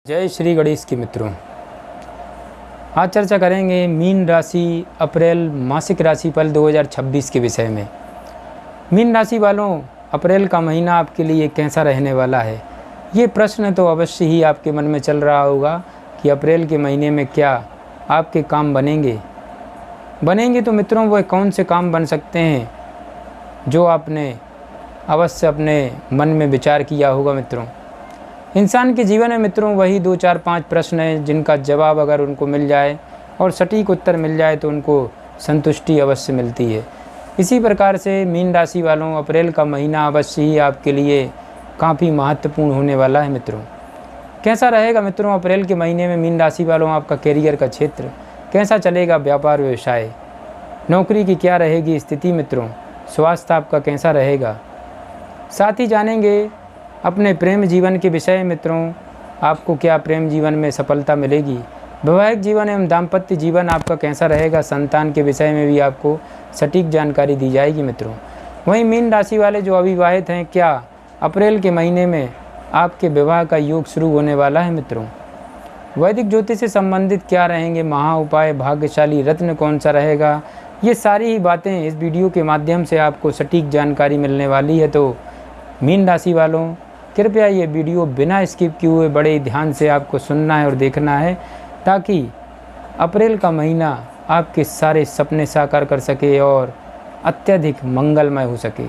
जय श्री गणेश के मित्रों, आज चर्चा करेंगे मीन राशि अप्रैल मासिक राशिफल 2026 के विषय में। मीन राशि वालों, अप्रैल का महीना आपके लिए कैसा रहने वाला है? ये प्रश्न तो अवश्य ही आपके मन में चल रहा होगा कि अप्रैल के महीने में क्या आपके काम बनेंगे तो मित्रों वह कौन से काम बन सकते हैं जो आपने अवश्य अपने मन में विचार किया होगा। मित्रों, इंसान के जीवन में मित्रों वही 2 4 5 प्रश्न हैं जिनका जवाब अगर उनको मिल जाए और सटीक उत्तर मिल जाए तो उनको संतुष्टि अवश्य मिलती है। इसी प्रकार से मीन राशि वालों, अप्रैल का महीना अवश्य ही आपके लिए काफ़ी महत्वपूर्ण होने वाला है। मित्रों, कैसा रहेगा मित्रों अप्रैल के महीने में मीन राशि वालों आपका कैरियर का क्षेत्र कैसा चलेगा? व्यापार व्यवसाय, नौकरी की क्या रहेगी स्थिति? मित्रों, स्वास्थ्य आपका कैसा रहेगा? साथ ही जानेंगे अपने प्रेम जीवन के विषय। मित्रों, आपको क्या प्रेम जीवन में सफलता मिलेगी? वैवाहिक जीवन एवं दाम्पत्य जीवन आपका कैसा रहेगा? संतान के विषय में भी आपको सटीक जानकारी दी जाएगी। मित्रों, वहीं मीन राशि वाले जो अविवाहित हैं, क्या अप्रैल के महीने में आपके विवाह का योग शुरू होने वाला है? मित्रों, वैदिक ज्योतिष से संबंधित क्या रहेंगे महा उपाय? भाग्यशाली रत्न कौन सा रहेगा? ये सारी ही बातें इस वीडियो के माध्यम से आपको सटीक जानकारी मिलने वाली है। तो मीन राशि वालों, कृपया ये वीडियो बिना स्किप किए हुए बड़े ध्यान से आपको सुनना है और देखना है, ताकि अप्रैल का महीना आपके सारे सपने साकार कर सके और अत्यधिक मंगलमय हो सके।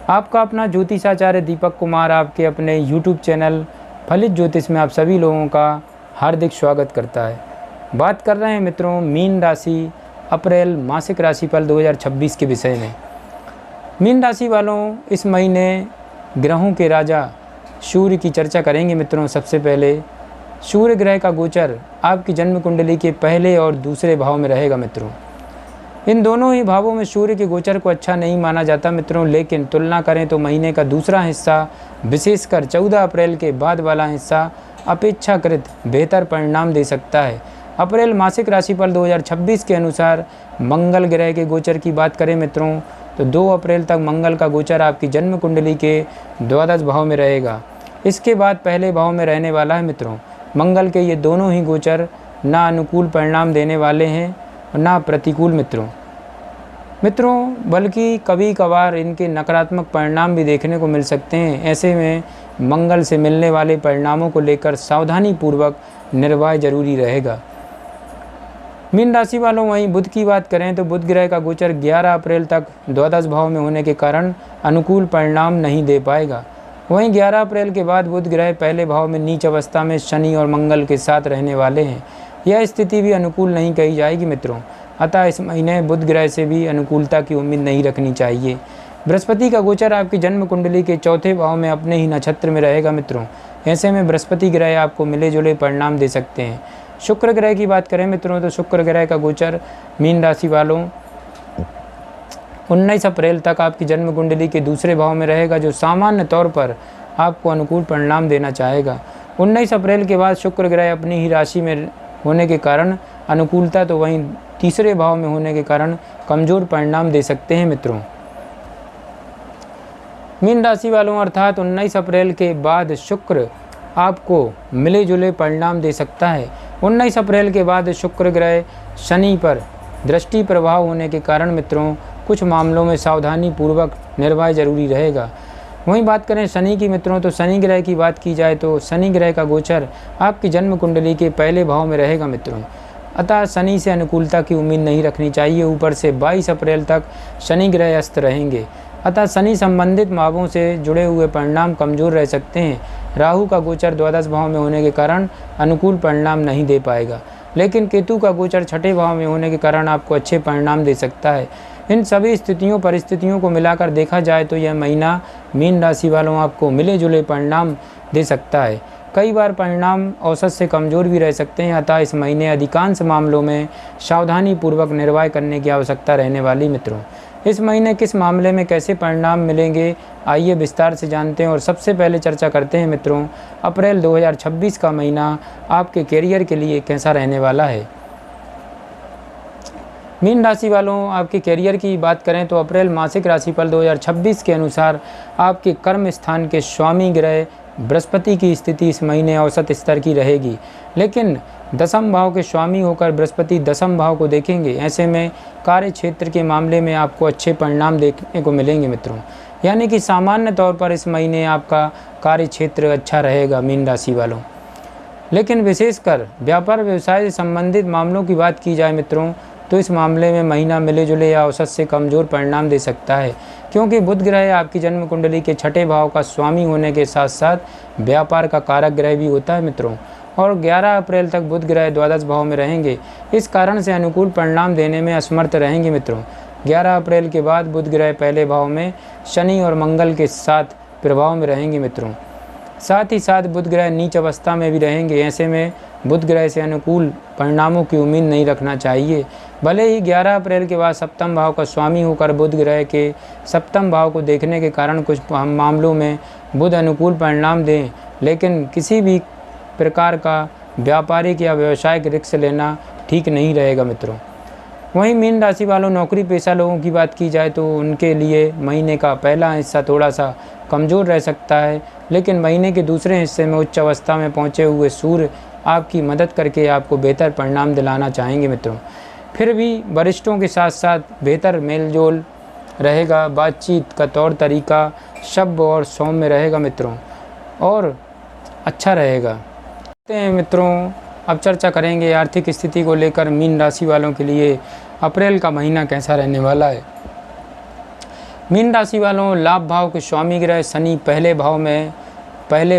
आपका अपना ज्योतिषाचार्य दीपक कुमार आपके अपने यूट्यूब चैनल फलित ज्योतिष में आप सभी लोगों का हार्दिक स्वागत करता है। बात कर रहे हैं मित्रों मीन राशि अप्रैल मासिक राशिफल 2026 के विषय में। मीन राशि वालों, इस महीने ग्रहों के राजा सूर्य की चर्चा करेंगे। मित्रों, सबसे पहले सूर्य ग्रह का गोचर आपकी जन्म कुंडली के पहले और दूसरे भाव में रहेगा। मित्रों, इन दोनों ही भावों में सूर्य के गोचर को अच्छा नहीं माना जाता। मित्रों, लेकिन तुलना करें तो महीने का दूसरा हिस्सा, विशेषकर 14 अप्रैल के बाद वाला हिस्सा अपेक्षाकृत बेहतर परिणाम दे सकता है। अप्रैल मासिक राशिफल 2026 के अनुसार मंगल ग्रह के गोचर की बात करें मित्रों, तो 2 अप्रैल तक मंगल का गोचर आपकी जन्म कुंडली के द्वादश भाव में रहेगा। इसके बाद पहले भाव में रहने वाला है। मित्रों, मंगल के ये दोनों ही गोचर ना अनुकूल परिणाम देने वाले हैं और ना प्रतिकूल। मित्रों, बल्कि कभी कभार इनके नकारात्मक परिणाम भी देखने को मिल सकते हैं। ऐसे में मंगल से मिलने वाले परिणामों को लेकर सावधानी पूर्वक निर्वाह जरूरी रहेगा। मीन राशि वालों, वहीं बुध की बात करें तो बुध ग्रह का गोचर 11 अप्रैल तक द्वादश भाव में होने के कारण अनुकूल परिणाम नहीं दे पाएगा। वहीं 11 अप्रैल के बाद बुध ग्रह पहले भाव में नीच अवस्था में शनि और मंगल के साथ रहने वाले हैं। यह स्थिति भी अनुकूल नहीं कही जाएगी। मित्रों, अतः इस महीने बुध ग्रह से भी अनुकूलता की उम्मीद नहीं रखनी चाहिए। बृहस्पति का गोचर आपकी जन्म कुंडली के चौथे भाव में अपने ही नक्षत्र में रहेगा। मित्रों, ऐसे में बृहस्पति ग्रह आपको मिले जुले परिणाम दे सकते हैं। शुक्र ग्रह की बात करें मित्रों, तो शुक्र ग्रह का गोचर मीन राशि वालों 19 अप्रैल तक आपकी जन्म कुंडली के दूसरे भाव में रहेगा, जो सामान्य तौर पर आपको अनुकूल परिणाम देना चाहेगा। 19 अप्रैल के बाद शुक्र ग्रह अपनी ही राशि में होने के कारण अनुकूलता, तो वहीं तीसरे भाव में होने के कारण कमज़ोर परिणाम दे सकते हैं। मित्रों, मीन राशि वालों, अर्थात 19 अप्रैल के बाद शुक्र आपको मिले जुले परिणाम दे सकता है। 19 अप्रैल के बाद शुक्र ग्रह शनि पर दृष्टि प्रभाव होने के कारण मित्रों कुछ मामलों में सावधानी पूर्वक निर्वाह जरूरी रहेगा। वहीं बात करें शनि की मित्रों, तो शनि ग्रह की बात की जाए तो शनि ग्रह का गोचर आपकी जन्म कुंडली के पहले भाव में रहेगा। मित्रों, अतः शनि से अनुकूलता की उम्मीद नहीं रखनी चाहिए। ऊपर से 22 अप्रैल तक शनि ग्रह अस्त रहेंगे, अतः शनि संबंधित भावों से जुड़े हुए परिणाम कमज़ोर रह सकते हैं। राहु का गोचर द्वादश भाव में होने के कारण अनुकूल परिणाम नहीं दे पाएगा, लेकिन केतु का गोचर छठे भाव में होने के कारण आपको अच्छे परिणाम दे सकता है। इन सभी स्थितियों परिस्थितियों को मिलाकर देखा जाए तो यह महीना मीन राशि वालों आपको मिले जुले परिणाम दे सकता है। कई बार परिणाम औसत से कमज़ोर भी रह सकते हैं, अतः इस महीने अधिकांश मामलों में सावधानी पूर्वक निर्वाह करने की आवश्यकता रहने वाली। मित्रों, इस महीने किस मामले में कैसे परिणाम मिलेंगे, आइए विस्तार से जानते हैं और सबसे पहले चर्चा करते हैं। मित्रों, अप्रैल 2026 का महीना आपके कैरियर के लिए कैसा रहने वाला है? मीन राशि वालों, आपके कैरियर की बात करें तो अप्रैल मासिक राशिफल 2026 के अनुसार आपके कर्म स्थान के स्वामी ग्रह बृहस्पति की स्थिति इस महीने औसत स्तर की रहेगी, लेकिन दसम भाव के स्वामी होकर बृहस्पति दसम भाव को देखेंगे। ऐसे में कार्य क्षेत्र के मामले में आपको अच्छे परिणाम देखने को मिलेंगे मित्रों। यानी कि सामान्य तौर पर इस महीने आपका कार्य क्षेत्र अच्छा रहेगा मीन राशि वालों। लेकिन विशेषकर व्यापार व्यवसाय से संबंधित मामलों की बात की जाए मित्रों, तो इस मामले में महीना मिले जुले या औसत से कमज़ोर परिणाम दे सकता है, क्योंकि बुध ग्रह आपकी जन्म कुंडली के छठे भाव का स्वामी होने के साथ साथ व्यापार का कारक ग्रह भी होता है मित्रों। और 11 अप्रैल तक बुध ग्रह द्वादश भाव में रहेंगे, इस कारण से अनुकूल परिणाम देने में असमर्थ रहेंगे मित्रों। 11 अप्रैल के बाद बुध ग्रह पहले भाव में शनि और मंगल के साथ प्रभाव में रहेंगे मित्रों। साथ ही साथ बुध ग्रह नीच अवस्था में भी रहेंगे। ऐसे में बुध ग्रह से अनुकूल परिणामों की उम्मीद नहीं रखना चाहिए। भले ही 11 अप्रैल के बाद सप्तम भाव का स्वामी होकर बुध ग्रह के सप्तम भाव को देखने के कारण कुछ मामलों में बुध अनुकूल परिणाम दें, लेकिन किसी भी प्रकार का व्यापारिक या व्यवसायिक रिस्क लेना ठीक नहीं रहेगा मित्रों। वहीं मीन राशि वालों नौकरी पेशा लोगों की बात की जाए तो उनके लिए महीने का पहला हिस्सा थोड़ा सा कमज़ोर रह सकता है, लेकिन महीने के दूसरे हिस्से में उच्च अवस्था में पहुंचे हुए सूर्य आपकी मदद करके आपको बेहतर परिणाम दिलाना चाहेंगे मित्रों। फिर भी वरिष्ठों के साथ साथ बेहतर मेलजोल रहेगा, बातचीत का तौर तरीका शब्द और सौम्य रहेगा मित्रों और अच्छा रहेगा। मित्रों अब चर्चा करेंगे आर्थिक स्थिति को लेकर मीन राशि वालों के लिए अप्रैल का महीना कैसा रहने वाला है। मीन राशि वालों लाभ भाव के स्वामी ग्रह शनि पहले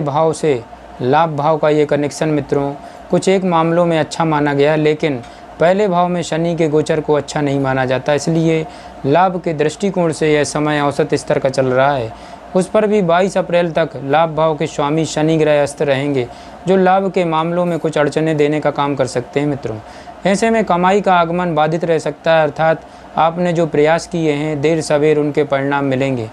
भाव से लाभ भाव का ये कनेक्शन मित्रों कुछ एक मामलों में अच्छा माना गया, लेकिन पहले भाव में शनि के गोचर को अच्छा नहीं माना जाता, इसलिए लाभ के दृष्टिकोण से यह समय औसत स्तर का चल रहा है। उस पर भी 22 अप्रैल तक लाभ भाव के स्वामी शनि ग्रह अस्त रहेंगे, जो लाभ के मामलों में कुछ अड़चने देने का काम कर सकते हैं मित्रों। ऐसे में कमाई का आगमन बाधित रह सकता है, अर्थात आपने जो प्रयास किए हैं देर सवेर उनके परिणाम मिलेंगे,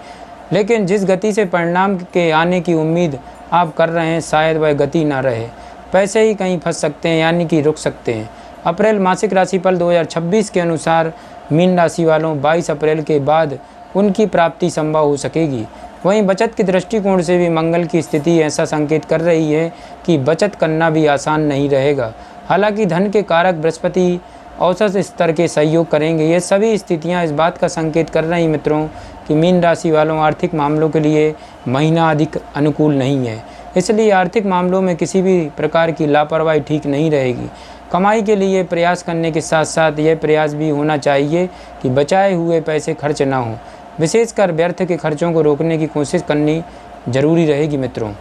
लेकिन जिस गति से परिणाम के आने की उम्मीद आप कर रहे हैं शायद वह गति ना रहे। पैसे ही कहीं फंस सकते हैं, यानी कि रुक सकते हैं। अप्रैल मासिक राशिफल 2026 के अनुसार मीन राशि वालों 22 अप्रैल के बाद उनकी प्राप्ति संभव हो सकेगी। वहीं बचत के दृष्टिकोण से भी मंगल की स्थिति ऐसा संकेत कर रही है कि बचत करना भी आसान नहीं रहेगा। हालांकि धन के कारक बृहस्पति औसत स्तर के सहयोग करेंगे। ये सभी स्थितियां इस बात का संकेत कर रही मित्रों कि मीन राशि वालों आर्थिक मामलों के लिए महीना अधिक अनुकूल नहीं है, इसलिए आर्थिक मामलों में किसी भी प्रकार की लापरवाही ठीक नहीं रहेगी। कमाई के लिए प्रयास करने के साथ साथ यह प्रयास भी होना चाहिए कि बचाए हुए पैसे खर्च ना हों। विशेषकर व्यर्थ के खर्चों को रोकने की कोशिश करनी जरूरी रहेगी मित्रों।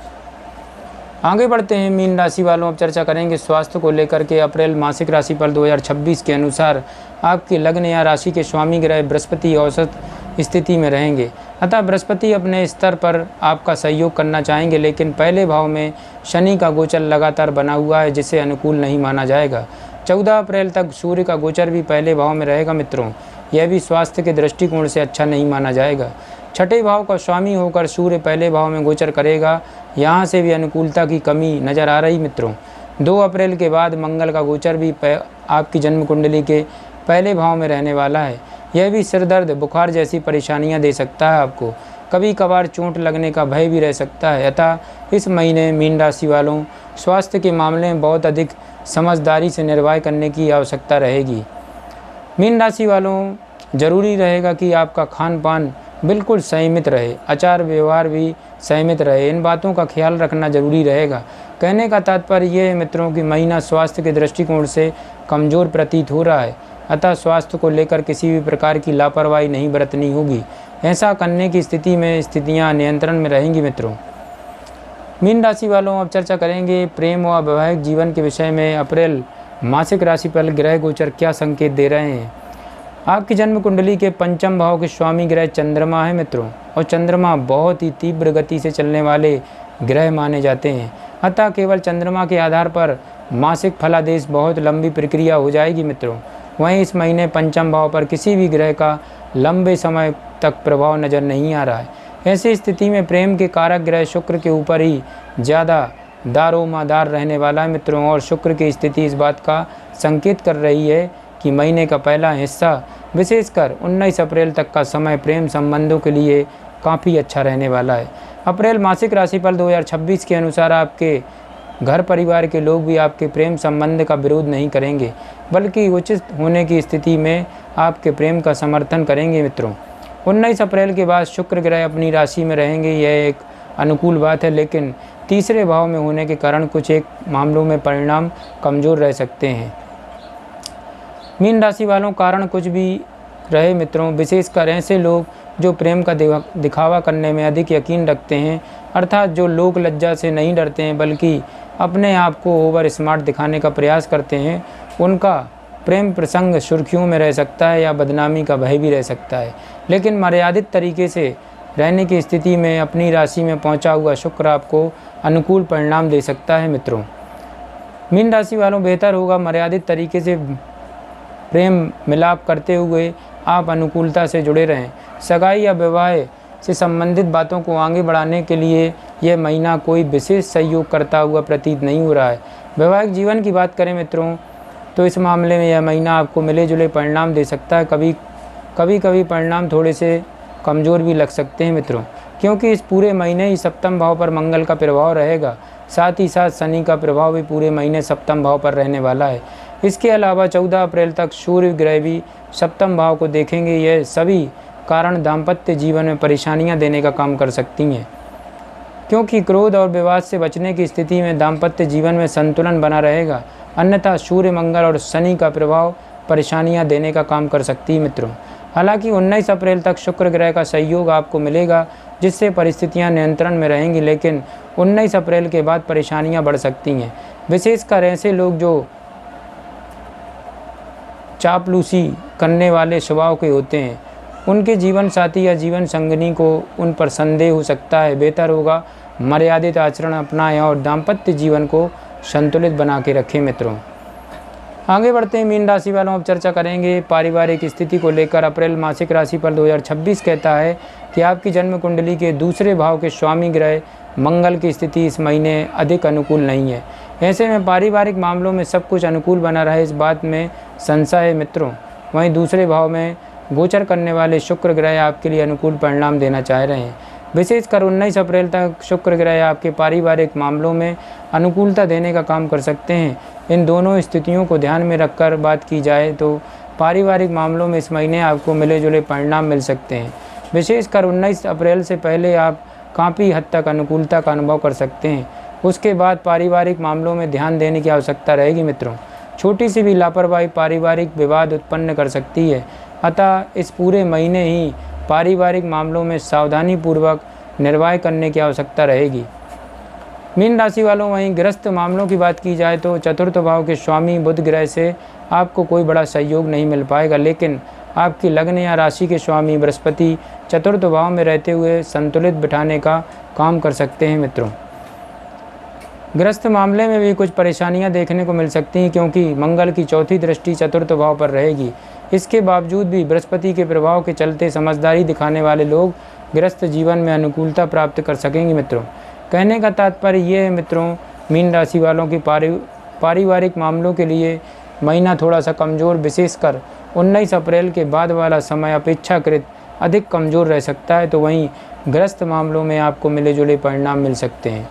आगे बढ़ते हैं मीन राशि वालों, अब चर्चा करेंगे स्वास्थ्य को लेकर के। अप्रैल मासिक राशिफल 2026 के अनुसार आपके लग्न या राशि के स्वामी ग्रह बृहस्पति औसत स्थिति में रहेंगे, अतः बृहस्पति अपने स्तर पर आपका सहयोग करना चाहेंगे, लेकिन पहले भाव में शनि का गोचर लगातार बना हुआ है, जिसे अनुकूल नहीं माना जाएगा। 14 अप्रैल तक सूर्य का गोचर भी पहले भाव में रहेगा मित्रों, यह भी स्वास्थ्य के दृष्टिकोण से अच्छा नहीं माना जाएगा। छठे भाव का स्वामी होकर सूर्य पहले भाव में गोचर करेगा, यहाँ से भी अनुकूलता की कमी नज़र आ रही मित्रों। 2 अप्रैल के बाद मंगल का गोचर भी आपकी जन्म कुंडली के पहले भाव में रहने वाला है। यह भी सिर दर्द बुखार जैसी परेशानियां दे सकता है आपको, कभी कभार चोट लगने का भय भी रह सकता है। अतः इस महीने मीन राशि वालों स्वास्थ्य के मामले में बहुत अधिक समझदारी से निर्वाह करने की आवश्यकता रहेगी। मीन राशि वालों जरूरी रहेगा कि आपका खान पान बिल्कुल संयमित रहे, आचार व्यवहार भी संयमित रहे, इन बातों का ख्याल रखना जरूरी रहेगा। कहने का तात्पर्य ये है मित्रों कि महीना स्वास्थ्य के दृष्टिकोण से कमज़ोर प्रतीत हो रहा है, अतः स्वास्थ्य को लेकर किसी भी प्रकार की लापरवाही नहीं बरतनी होगी। ऐसा करने की स्थिति में स्थितियां नियंत्रण में रहेंगी मित्रों। मीन राशि वालों अब चर्चा करेंगे प्रेम व वैवाहिक जीवन के विषय में। अप्रैल मासिक राशिफल ग्रह गोचर क्या संकेत दे रहे हैं। आपकी जन्म कुंडली के पंचम भाव के स्वामी ग्रह चंद्रमा है मित्रों, और चंद्रमा बहुत ही तीव्र गति से चलने वाले ग्रह माने जाते हैं, अतः केवल चंद्रमा के आधार पर मासिक फलादेश बहुत लंबी प्रक्रिया हो जाएगी मित्रों। वहीं इस महीने पंचम भाव पर किसी भी ग्रह का लंबे समय तक प्रभाव नज़र नहीं आ रहा है। ऐसी स्थिति में प्रेम के कारक ग्रह शुक्र के ऊपर ही ज़्यादा दारोमदार रहने वाला है मित्रों, और शुक्र की स्थिति इस बात का संकेत कर रही है कि महीने का पहला हिस्सा विशेषकर 19 अप्रैल तक का समय प्रेम संबंधों के लिए काफ़ी अच्छा रहने वाला है। अप्रैल मासिक राशिफल 2026 के अनुसार आपके घर परिवार के लोग भी आपके प्रेम संबंध का विरोध नहीं करेंगे, बल्कि उचित होने की स्थिति में आपके प्रेम का समर्थन करेंगे मित्रों। 19 अप्रैल के बाद शुक्र ग्रह अपनी राशि में रहेंगे, यह एक अनुकूल बात है, लेकिन तीसरे भाव में होने के कारण कुछ एक मामलों में परिणाम कमज़ोर रह सकते हैं। मीन राशि वालों, कारण कुछ भी रहे मित्रों, विशेषकर ऐसे लोग जो प्रेम का दिखावा करने में अधिक यकीन रखते हैं, अर्थात जो लोक लज्जा से नहीं डरते हैं बल्कि अपने आप को ओवर स्मार्ट दिखाने का प्रयास करते हैं, उनका प्रेम प्रसंग सुर्खियों में रह सकता है या बदनामी का भय भी रह सकता है। लेकिन मर्यादित तरीके से रहने की स्थिति में अपनी राशि में पहुंचा हुआ शुक्र आपको अनुकूल परिणाम दे सकता है मित्रों। मीन राशि वालों, बेहतर होगा मर्यादित तरीके से प्रेम मिलाप करते हुए आप अनुकूलता से जुड़े रहें। सगाई या विवाह से संबंधित बातों को आगे बढ़ाने के लिए यह महीना कोई विशेष सहयोग करता हुआ प्रतीत नहीं हो रहा है। वैवाहिक जीवन की बात करें मित्रों, तो इस मामले में यह महीना आपको मिले जुले परिणाम दे सकता है। कभी परिणाम थोड़े से कमज़ोर भी लग सकते हैं मित्रों, क्योंकि इस पूरे महीने ही सप्तम भाव पर मंगल का प्रभाव रहेगा, साथ ही साथ शनि का प्रभाव भी पूरे महीने सप्तम भाव पर रहने वाला है। इसके अलावा 14 अप्रैल तक सूर्य ग्रह भी सप्तम भाव को देखेंगे। यह सभी कारण दाम्पत्य जीवन में परेशानियां देने का काम कर सकती हैं, क्योंकि क्रोध और विवाद से बचने की स्थिति में दाम्पत्य जीवन में संतुलन बना रहेगा, अन्यथा सूर्य मंगल और शनि का प्रभाव परेशानियां देने का काम कर सकती है मित्रों। हालांकि 19 अप्रैल तक शुक्र ग्रह का सहयोग आपको मिलेगा, जिससे परिस्थितियां नियंत्रण में रहेंगी, लेकिन 19 अप्रैल के बाद परेशानियां बढ़ सकती हैं। विशेषकर ऐसे लोग जो चापलूसी करने वाले स्वभाव के होते हैं, उनके जीवन साथी या जीवन संगिनी को उन पर संदेह हो सकता है। बेहतर होगा मर्यादित आचरण अपनाएं और दाम्पत्य जीवन को संतुलित बना के रखें मित्रों। आगे बढ़ते हैं मीन राशि वालों, अब चर्चा करेंगे पारिवारिक स्थिति को लेकर। अप्रैल मासिक राशिफल 2026 कहता है कि आपकी जन्म कुंडली के दूसरे भाव के स्वामी ग्रह मंगल की स्थिति इस महीने अधिक अनुकूल नहीं है। ऐसे में पारिवारिक मामलों में सब कुछ अनुकूल बना रहे, इस बात में संशय है मित्रों। वहीं दूसरे भाव में गोचर करने वाले शुक्र ग्रह आपके लिए अनुकूल परिणाम देना चाह रहे हैं। विशेषकर 19 अप्रैल तक शुक्र ग्रह आपके पारिवारिक मामलों में अनुकूलता देने का काम कर सकते हैं। इन दोनों स्थितियों को ध्यान में रखकर बात की जाए तो पारिवारिक मामलों में इस महीने आपको मिले जुले परिणाम मिल सकते हैं। विशेषकर 19 अप्रैल से पहले आप काफ़ी हद तक अनुकूलता का अनुभव कर सकते हैं। उसके बाद पारिवारिक मामलों में ध्यान देने की आवश्यकता रहेगी मित्रों। छोटी सी भी लापरवाही पारिवारिक विवाद उत्पन्न कर सकती है, अतः इस पूरे महीने ही पारिवारिक मामलों में सावधानीपूर्वक निर्वाह करने की आवश्यकता रहेगी। मीन राशि वालों, वहीं गृहस्थ मामलों की बात की जाए तो चतुर्थ भाव के स्वामी बुध ग्रह से आपको कोई बड़ा सहयोग नहीं मिल पाएगा, लेकिन आपकी लग्न या राशि के स्वामी बृहस्पति चतुर्थ भाव में रहते हुए संतुलित बिठाने का काम कर सकते हैं मित्रों। गृहस्थ मामले में भी कुछ परेशानियां देखने को मिल सकती हैं, क्योंकि मंगल की चौथी दृष्टि चतुर्थ भाव पर रहेगी। इसके बावजूद भी बृहस्पति के प्रभाव के चलते समझदारी दिखाने वाले लोग गृहस्थ जीवन में अनुकूलता प्राप्त कर सकेंगे मित्रों। कहने का तात्पर्य ये है मित्रों, मीन राशि वालों की पारिवारिक मामलों के लिए महीना थोड़ा सा कमज़ोर, विशेषकर 19 अप्रैल के बाद वाला समय अपेक्षाकृत अधिक कमज़ोर रह सकता है, तो वहीं गृहस्थ मामलों में आपको मिले जुले परिणाम मिल सकते हैं।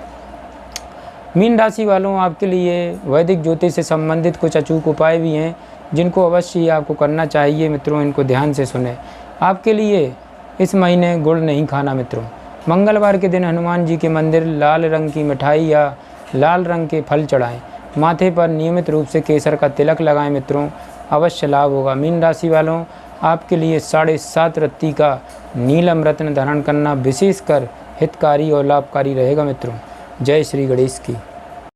मीन राशि वालों, आपके लिए वैदिक ज्योतिष से संबंधित कुछ अचूक उपाय भी हैं, जिनको अवश्य ही आपको करना चाहिए मित्रों। इनको ध्यान से सुने। आपके लिए इस महीने गुड़ नहीं खाना मित्रों। मंगलवार के दिन हनुमान जी के मंदिर लाल रंग की मिठाई या लाल रंग के फल चढ़ाएं। माथे पर नियमित रूप से केसर का तिलक लगाएं मित्रों, अवश्य लाभ होगा। मीन राशि वालों, आपके लिए 7.5 रत्ती का नीलम रत्न धारण करना विशेषकर हितकारी और लाभकारी रहेगा मित्रों। जय श्री गणेश की।